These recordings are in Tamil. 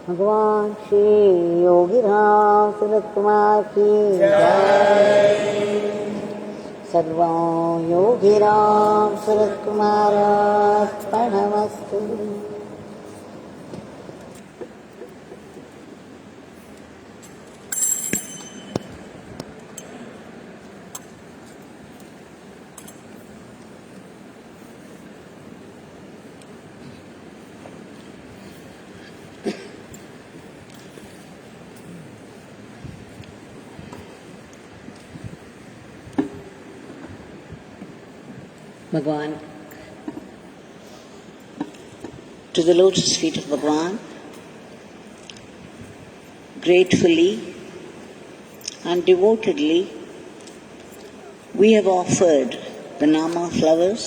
भगवान श्री योगीराम सूरत कुमार की सर्वं योगीराम सूरत कुमारार्पणमस्तु। Bhagwan, to the lotus feet of Bhagwan, gratefully and devotedly, we have offered the Nama flowers,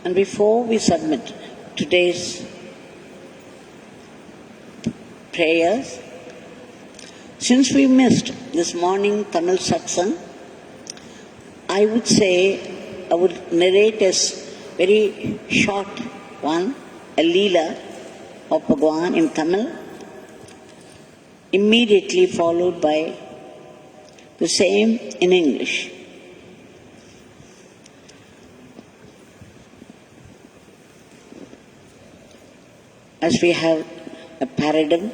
and before we submit today's prayers, since we missed this morning Tamil satsang, I would say I would narrate a very short one, a Leela of Bhagwan in Tamil, immediately followed by the same in English. As we have a paradigm,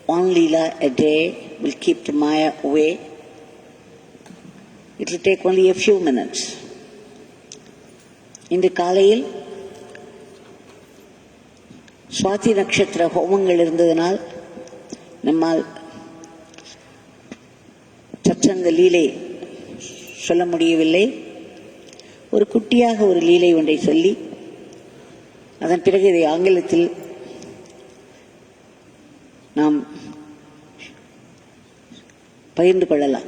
one Leela a day will keep the Maya away. It will take only a few minutes. இன்று காலையில் சுவாதி நட்சத்திர ஹோமங்கள் இருந்ததனால் நம்மால் சத்சங்க லீலை சொல்ல முடியவில்லை. ஒரு குட்டியாக ஒரு லீலை ஒன்றை சொல்லி அதன் பிறகு இதை ஆங்கிலத்தில் நாம் பகிர்ந்து கொள்ளலாம்.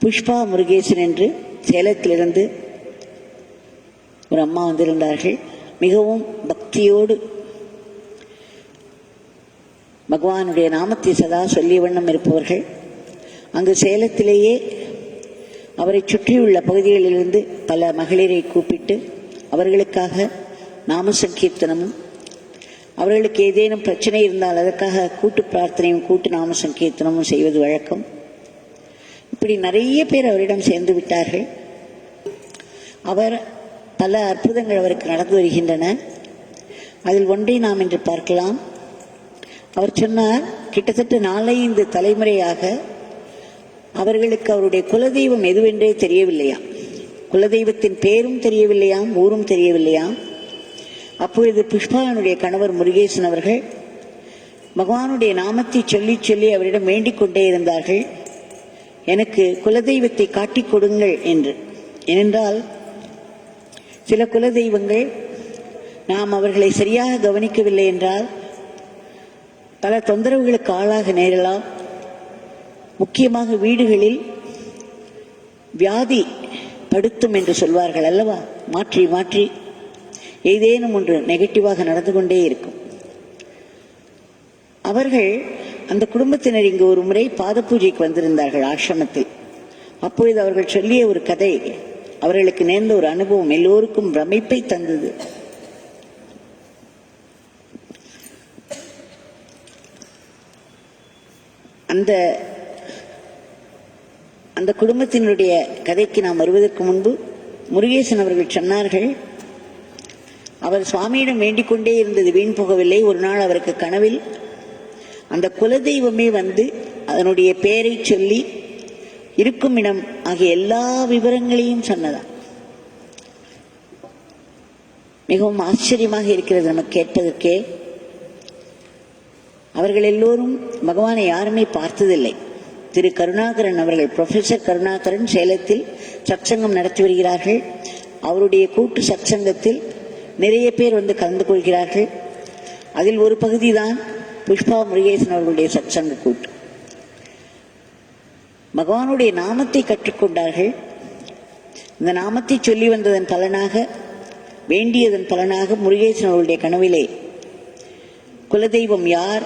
புஷ்பா முருகேசன் என்று சேலத்திலிருந்து ஒரு அம்மா வந்திருந்தார்கள். மிகவும் பக்தியோடு பகவானுடைய நாமத்தை சதா சொல்லிய வண்ணம் இருப்பவர்கள். அங்கு சேலத்திலேயே அவரை சுற்றியுள்ள பகுதிகளிலிருந்து பல மகளிரை கூப்பிட்டு அவர்களுக்காக நாம சங்கீர்த்தனமும், அவர்களுக்கு ஏதேனும் பிரச்சனை இருந்தால் அதற்காக கூட்டு பிரார்த்தனையும் கூட்டு நாம சங்கீர்த்தனமும் செய்வது வழக்கம். இப்படி நிறைய பேர் அவரிடம் சேர்ந்து விட்டார்கள். அவர் பல அற்புதங்கள் அவருக்கு நடந்து வருகின்றன. அதில் ஒன்றை நாம் இன்று பார்க்கலாம். அவர் சொன்னார், கிட்டத்தட்ட 4-5 தலைமுறையாக அவர்களுக்கு அவருடைய குலதெய்வம் எதுவென்றே தெரியவில்லையாம். குலதெய்வத்தின் பேரும் தெரியவில்லையாம், ஊரும் தெரியவில்லையாம். அப்பொழுது புஷ்பாவினுடைய கணவர் முருகேசன் அவர்கள் பகவானுடைய நாமத்தை சொல்லி சொல்லி அவரிடம் வேண்டிக் கொண்டே இருந்தார்கள், எனக்கு குலதெய்வத்தை காட்டிக் கொடுங்கள் என்று. ஏனென்றால் சில குலதெய்வங்கள் நாம் அவர்களை சரியாக கவனிக்கவில்லை என்றால் பல தொந்தரவுகளுக்கு ஆளாக நேரலாம். முக்கியமாக வீடுகளில் வியாதி படுத்தும் என்று சொல்வார்கள் அல்லவா, மாற்றி மாற்றி ஏதேனும் ஒன்று நெகட்டிவாக நடந்து கொண்டே இருக்கும். அவர்கள் அந்த குடும்பத்தினர் இங்கு ஒரு முறை பாத பூஜைக்கு வந்திருந்தார்கள் ஆசிரமத்தில். அப்பொழுது அவர்கள் சொல்லிய ஒரு கதை, அவர்களுக்கு நேர்ந்த ஒரு அனுபவம் எல்லோருக்கும் பிரமிப்பை தந்தது. அந்த குடும்பத்தினுடைய கதைக்கு நாம் வருவதற்கு முன்பு முருகேசன் அவர்கள் சொன்னார்கள், அவர் சுவாமியிடம் வேண்டிக் கொண்டே இருந்தது வீண் போகவில்லை. ஒரு நாள் அவருக்கு கனவில் அந்த குலதெய்வமே வந்து அதனுடைய பெயரை சொல்லி இருக்கும் இடம் ஆகிய எல்லா விவரங்களையும் சொன்னதாம். மிகவும் ஆச்சரியமாக இருக்கிறது நமக்கு கேட்பதற்கே. அவர்கள் எல்லோரும் பகவானை யாருமே பார்த்ததில்லை. திரு கருணாகரன் அவர்கள், ப்ரொஃபசர் கருணாகரன் சேலத்தில் சத்சங்கம் நடத்தி வருகிறார்கள். அவருடைய கூட்டு சத்சங்கத்தில் நிறைய பேர் வந்து கலந்து கொள்கிறார்கள். அதில் ஒரு பகுதி தான் புஷ்பா முருகேசன் அவர்களுடைய சத்சங்க கூட்டு. பகவானுடைய நாமத்தை கற்றுக்கொண்டார்கள். இந்த நாமத்தை சொல்லி வந்ததன் பலனாக, வேண்டியதன் பலனாக முருகேசன் அவர்களுடைய கனவிலே குலதெய்வம் யார்,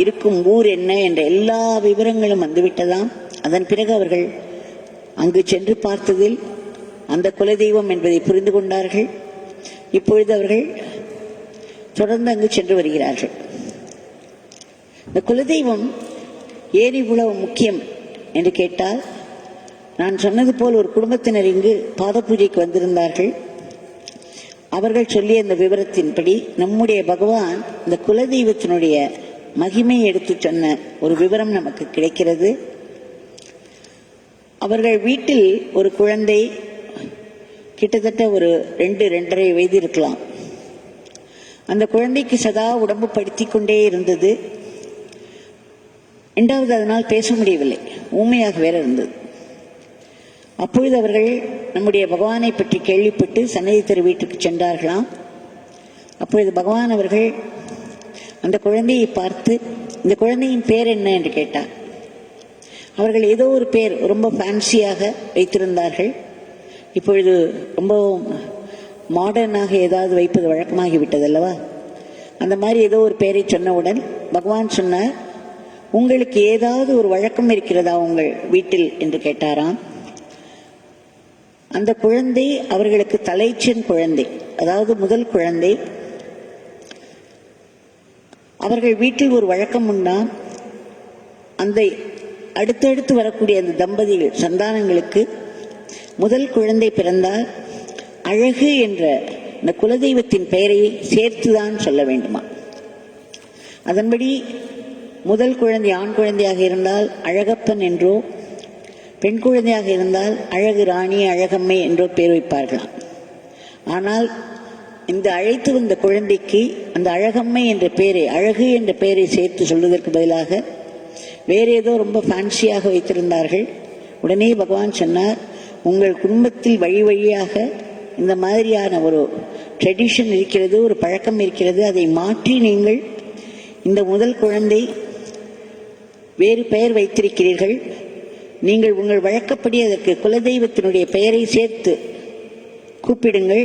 இருக்கும் ஊர் என்ன என்ற எல்லா விவரங்களும் வந்துவிட்டதாம். அதன் பிறகு அவர்கள் அங்கு சென்று பார்த்ததில் அந்த குலதெய்வம் என்பதை புரிந்து கொண்டார்கள். இப்பொழுது அவர்கள் தொடர்ந்து அங்கு சென்று வருகிறார்கள். இந்த குலதெய்வம் ஏன் இவ்வளவு முக்கியம் என்று கேட்டால், நான் சொன்னது போல் ஒரு குடும்பத்தினர் இங்கு பாத பூஜைக்கு வந்திருந்தார்கள். அவர்கள் சொல்லிய இந்த விவரத்தின்படி நம்முடைய பகவான் இந்த குலதெய்வத்தினுடைய மகிமை எடுத்து சொன்ன ஒரு விவரம் நமக்கு கிடைக்கிறது. அவர்கள் வீட்டில் ஒரு குழந்தை கிட்டத்தட்ட ஒரு 2-2.5 வயது இருக்கலாம். அந்த குழந்தைக்கு சதா உடம்பு படுத்திக் கொண்டே இருந்தது. இரண்டாவது, அதனால் பேச முடியவில்லை, ஊமையாக வேற இருந்தது. அப்பொழுது அவர்கள் நம்முடைய பகவானை பற்றி கேள்விப்பட்டு சன்னதி தெரு வீட்டுக்கு சென்றார்களாம். அப்பொழுது பகவான் அவர்கள் அந்த குழந்தையை பார்த்து, இந்த குழந்தையின் பேர் என்ன என்று கேட்டார். அவர்கள் ஏதோ ஒரு பேர் ரொம்ப ஃபேன்சியாக வைத்திருந்தார்கள். இப்பொழுது ரொம்ப மாடர்னாக ஏதாவது வைப்பது வழக்கமாகிவிட்டது அல்லவா? அந்த மாதிரி ஏதோ ஒரு பெயரை சொன்னவுடன் பகவான் சொன்னார், உங்களுக்கு ஏதாவது ஒரு வழக்கம் இருக்கிறதா உங்கள் வீட்டில் என்று கேட்டாராம். அந்த குழந்தை அவர்களுக்கு தலைச்சன் குழந்தை, அதாவது முதல் குழந்தை. அவர்கள் வீட்டில் ஒரு வழக்கம் உண்டாம், அந்த அடுத்தடுத்து வரக்கூடிய அந்த தம்பதிகள் சந்தானங்களுக்கு முதல் குழந்தை பிறந்தால் அழகு என்ற இந்த குலதெய்வத்தின் பெயரை சேர்த்துதான் சொல்ல வேண்டுமா. அதன்படி முதல் குழந்தை ஆண் குழந்தையாக இருந்தால் அழகப்பன் என்றோ, பெண் குழந்தையாக இருந்தால் அழகு ராணி, அழகம்மை என்றோ பேர் வைப்பார்களாம். ஆனால் இந்த அழைத்து வந்த குழந்தைக்கு அந்த அழகம்மை என்ற பெயரை, அழகு என்ற பெயரை சேர்த்து சொல்வதற்கு பதிலாக வேற ஏதோ ரொம்ப ஃபேன்சியாக வைத்திருந்தார்கள். உடனே பகவான் சொன்னார், உங்கள் குடும்பத்தில் வழி வழியாக இந்த மாதிரியான ஒரு ட்ரெடிஷன் இருக்கிறது, ஒரு பழக்கம் இருக்கிறது. அதை மாற்றி நீங்கள் இந்த முதல் குழந்தை வேறு பெயர் வைத்திருக்கிறீர்கள். நீங்கள் உங்கள் வழக்கப்படி அதற்கு குலதெய்வத்தினுடைய பெயரை சேர்த்து கூப்பிடுங்கள்,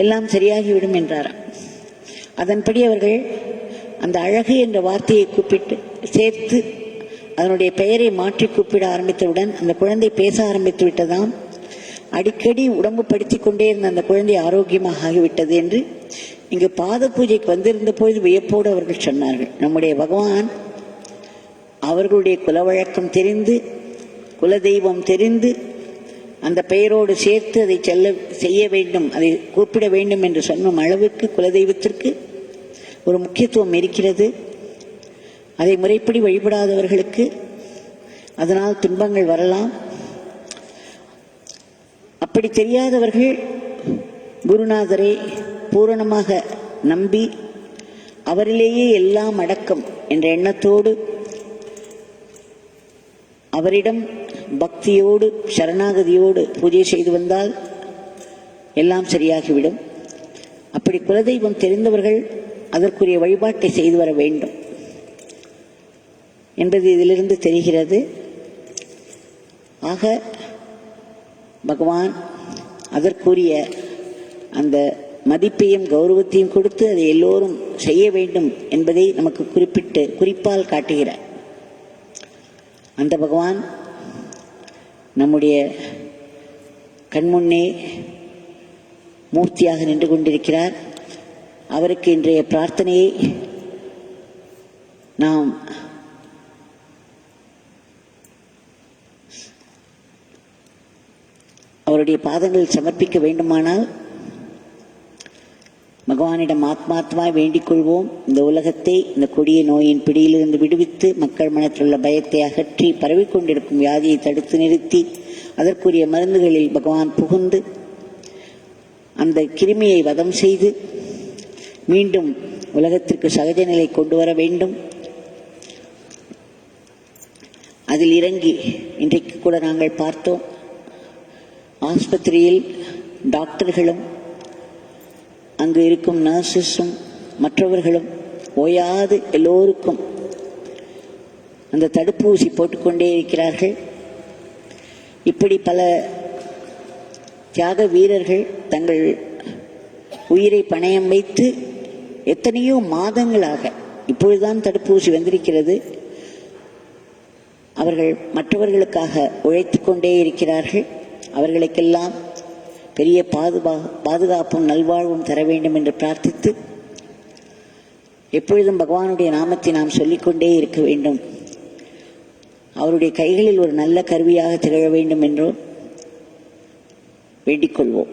எல்லாம் சரியாகிவிடும் என்றாராம். அதன்படி அவர்கள் அந்த அழகு என்ற வார்த்தையை கூப்பிட்டு சேர்த்து அதனுடைய பெயரை மாற்றி கூப்பிட ஆரம்பித்தவுடன் அந்த குழந்தை பேச ஆரம்பித்து விட்டதாம். அடிக்கடி உடம்பு படுத்திக் கொண்டே இருந்த அந்த குழந்தை ஆரோக்கியமாக ஆகிவிட்டது என்று இங்கு பாத பூஜைக்கு வந்திருந்த போது வியப்போடு அவர்கள் சொன்னார்கள். நம்முடைய பகவான் அவர்களுடைய குலவழக்கம் தெரிந்து, குலதெய்வம் தெரிந்து, அந்த பெயரோடு சேர்த்து அதை செய்ய வேண்டும், அதை கூப்பிட வேண்டும் என்று சொன்னும் அளவுக்கு குலதெய்வத்திற்கு ஒரு முக்கியத்துவம் இருக்கிறது. அதை முறைப்படி வழிபடாதவர்களுக்கு அதனால் துன்பங்கள் வரலாம். அப்படி தெரியாதவர்கள் குருநாதரை பூரணமாக நம்பி அவரிலேயே எல்லாம் அடக்கம் என்ற எண்ணத்தோடு அவரிடம் பக்தியோடு சரணாகதியோடு பூஜை செய்து வந்தால் எல்லாம் சரியாகிவிடும். அப்படி குலதெய்வம் தெரிந்தவர்கள் அதற்குரிய வழிபாட்டை செய்து வர வேண்டும் என்பது இதிலிருந்து தெரிகிறது. ஆக பகவான் அதற்குரிய அந்த மதிப்பையும் கௌரவத்தையும் கொடுத்து அதை எல்லோரும் செய்ய வேண்டும் என்பதை நமக்கு குறிப்பால் காட்டுகிறார். அந்த பகவான் நம்முடைய கண்முன்னே மூர்த்தியாக நின்று கொண்டிருக்கிறார். அவருக்கு இன்றைய பிரார்த்தனையை நாம் அவருடைய பாதங்களில் சமர்ப்பிக்க வேண்டுமானால் பகவானிடம் ஆத்மாத்மாய் வேண்டிக் கொள்வோம். இந்த உலகத்தை இந்த கொடிய நோயின் பிடியிலிருந்து விடுவித்து மக்கள் மனத்தில் உள்ள பயத்தை அகற்றி பரவிக்கொண்டிருக்கும் வியாதியை தடுத்து நிறுத்தி அதற்குரிய மருந்துகளில் பகவான் புகுந்து அந்த கிருமியை வதம் செய்து மீண்டும் உலகத்திற்கு சகஜ நிலை கொண்டு வர வேண்டும். அதில் இறங்கி இன்றைக்கு கூட நாங்கள் பார்த்தோம், ஆஸ்பத்திரியில் டாக்டர்களும் அங்கு இருக்கும் நர்சஸும் மற்றவர்களும் ஓயாது எல்லோருக்கும் அந்த தடுப்பூசி போட்டுக்கொண்டே இருக்கிறார்கள். இப்படி பல தியாக வீரர்கள் தங்கள் உயிரை பணயம் வைத்து எத்தனையோ மாதங்களாக, இப்பொழுதுதான் தடுப்பூசி வந்திருக்கிறது, அவர்கள் மற்றவர்களுக்காக உழைத்து கொண்டே இருக்கிறார்கள். அவர்களுக்கெல்லாம் பெரிய பாதுகாப்பும் நல்வாழ்வும் தர வேண்டும் என்று பிரார்த்தித்து, எப்பொழுதும் பகவானுடைய நாமத்தை நாம் சொல்லிக்கொண்டே இருக்க வேண்டும், அவருடைய கைகளில் ஒரு நல்ல கருவியாக திகழ வேண்டும் என்றோ வேண்டிக் கொள்வோம்.